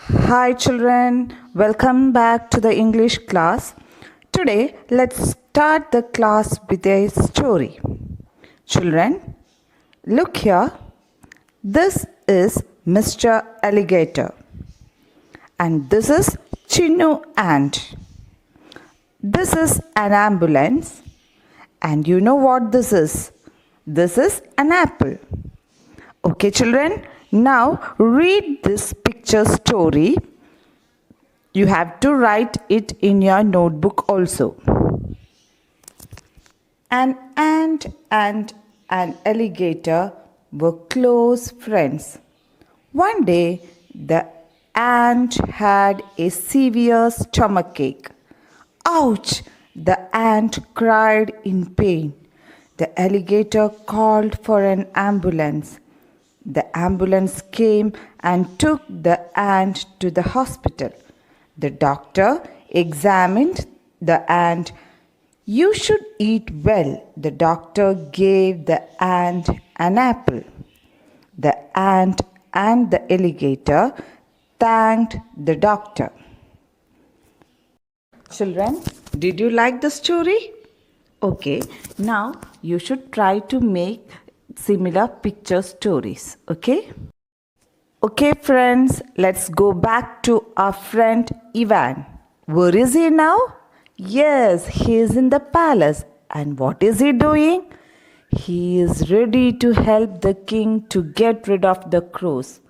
Hi children, welcome back to the English class. Today let's start the class with a story. Children, look here. This is Mr. Alligator and this is Chinnu Ant. This is an ambulance and you know what this is? This is an apple. Okay children, now read this picture story. You have to write it in your notebook also. An ant and an alligator were close friends. One day, the ant had a severe stomachache. Ouch! The ant cried in pain. The alligator called for an ambulance. The ambulance came and took the ant to the hospital. The doctor examined the ant. You should eat well. The doctor gave the ant an apple. The ant and the alligator thanked the doctor. Children, did you like the story? Okay, now you should try to make similar picture stories. Okay? Okay, friends, let's go back to our friend Ivan. Where is he now? Yes, he is in the palace. And what is he doing? He is ready to help the king to get rid of the crows.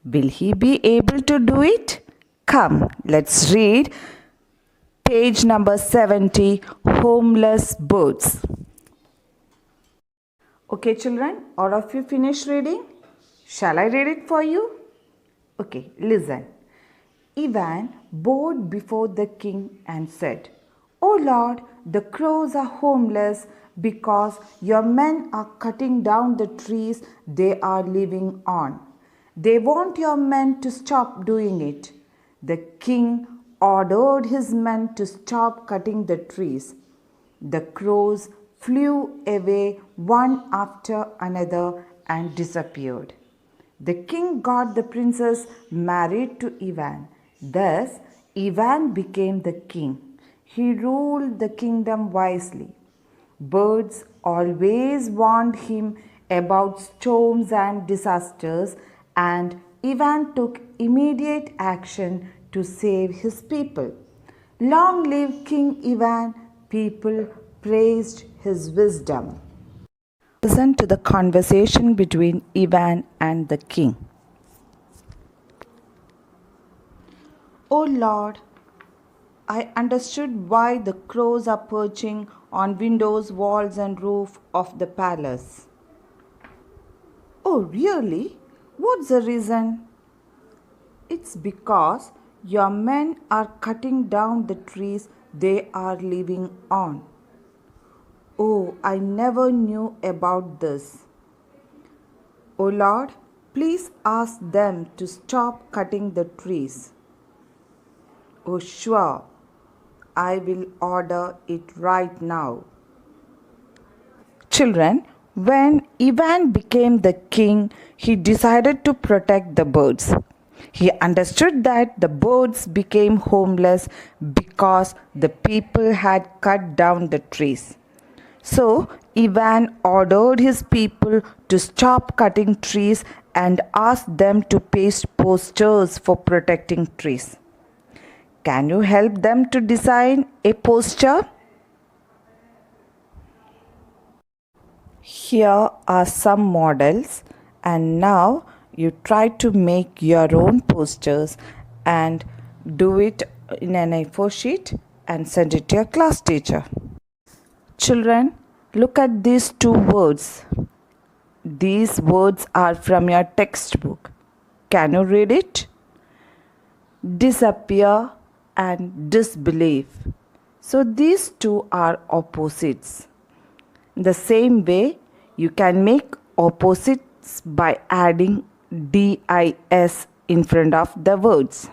Will he be able to do it? Come, let's read page number 70, Homeless Birds. Okay, children, all of you finish reading? Shall I read it for you? Okay, listen. Ivan bowed before the king and said, "O Lord, the crows are homeless because your men are cutting down the trees they are living on. They want your men to stop doing it." The king ordered his men to stop cutting the trees. The crows flew away one after another and disappeared. The king got the princess married to Ivan. Thus, Ivan became the king. He ruled the kingdom wisely. Birds always warned him about storms and disasters, and Ivan took immediate action to save his people. Long live King Ivan! People praised his wisdom. Listen to the conversation between Ivan and the king. "Oh Lord, I understood why the crows are perching on windows, walls, and roof of the palace." "Oh, really? What's the reason?" "It's because your men are cutting down the trees they are living on." "Oh, I never knew about this." "Oh Lord, please ask them to stop cutting the trees." "Oh, sure. I will order it right now." Children, when Ivan became the king, he decided to protect the birds. He understood that the birds became homeless because the people had cut down the trees. So, Ivan ordered his people to stop cutting trees and asked them to paste posters for protecting trees. Can you help them to design a poster? Here are some models, and now you try to make your own posters and do it in an A4 sheet and send it to your class teacher. Children, look at these two words. These words are from your textbook. Can you read it? Disappear and disbelief. So these two are opposites. In the same way, you can make opposites by adding dis in front of the words.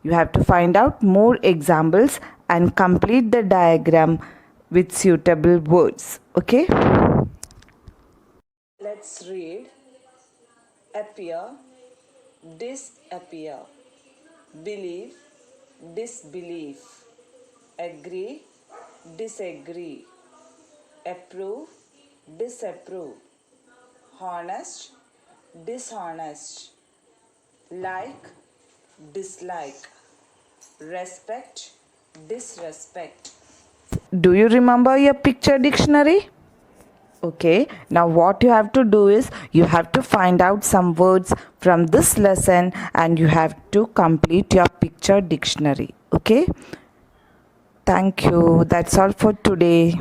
You have to find out more examples and complete the diagram with suitable words. Okay? Let's read appear, disappear. believe, disbelieve, agree, disagree, approve, disapprove, honest, dishonest, like, dislike, respect, disrespect. Do you remember your picture dictionary? Okay, now what you have to do is you have to find out some words from this lesson and you have to complete your picture dictionary. Okay, thank you. That's all for today.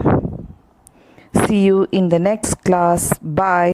See you in the next class. Bye.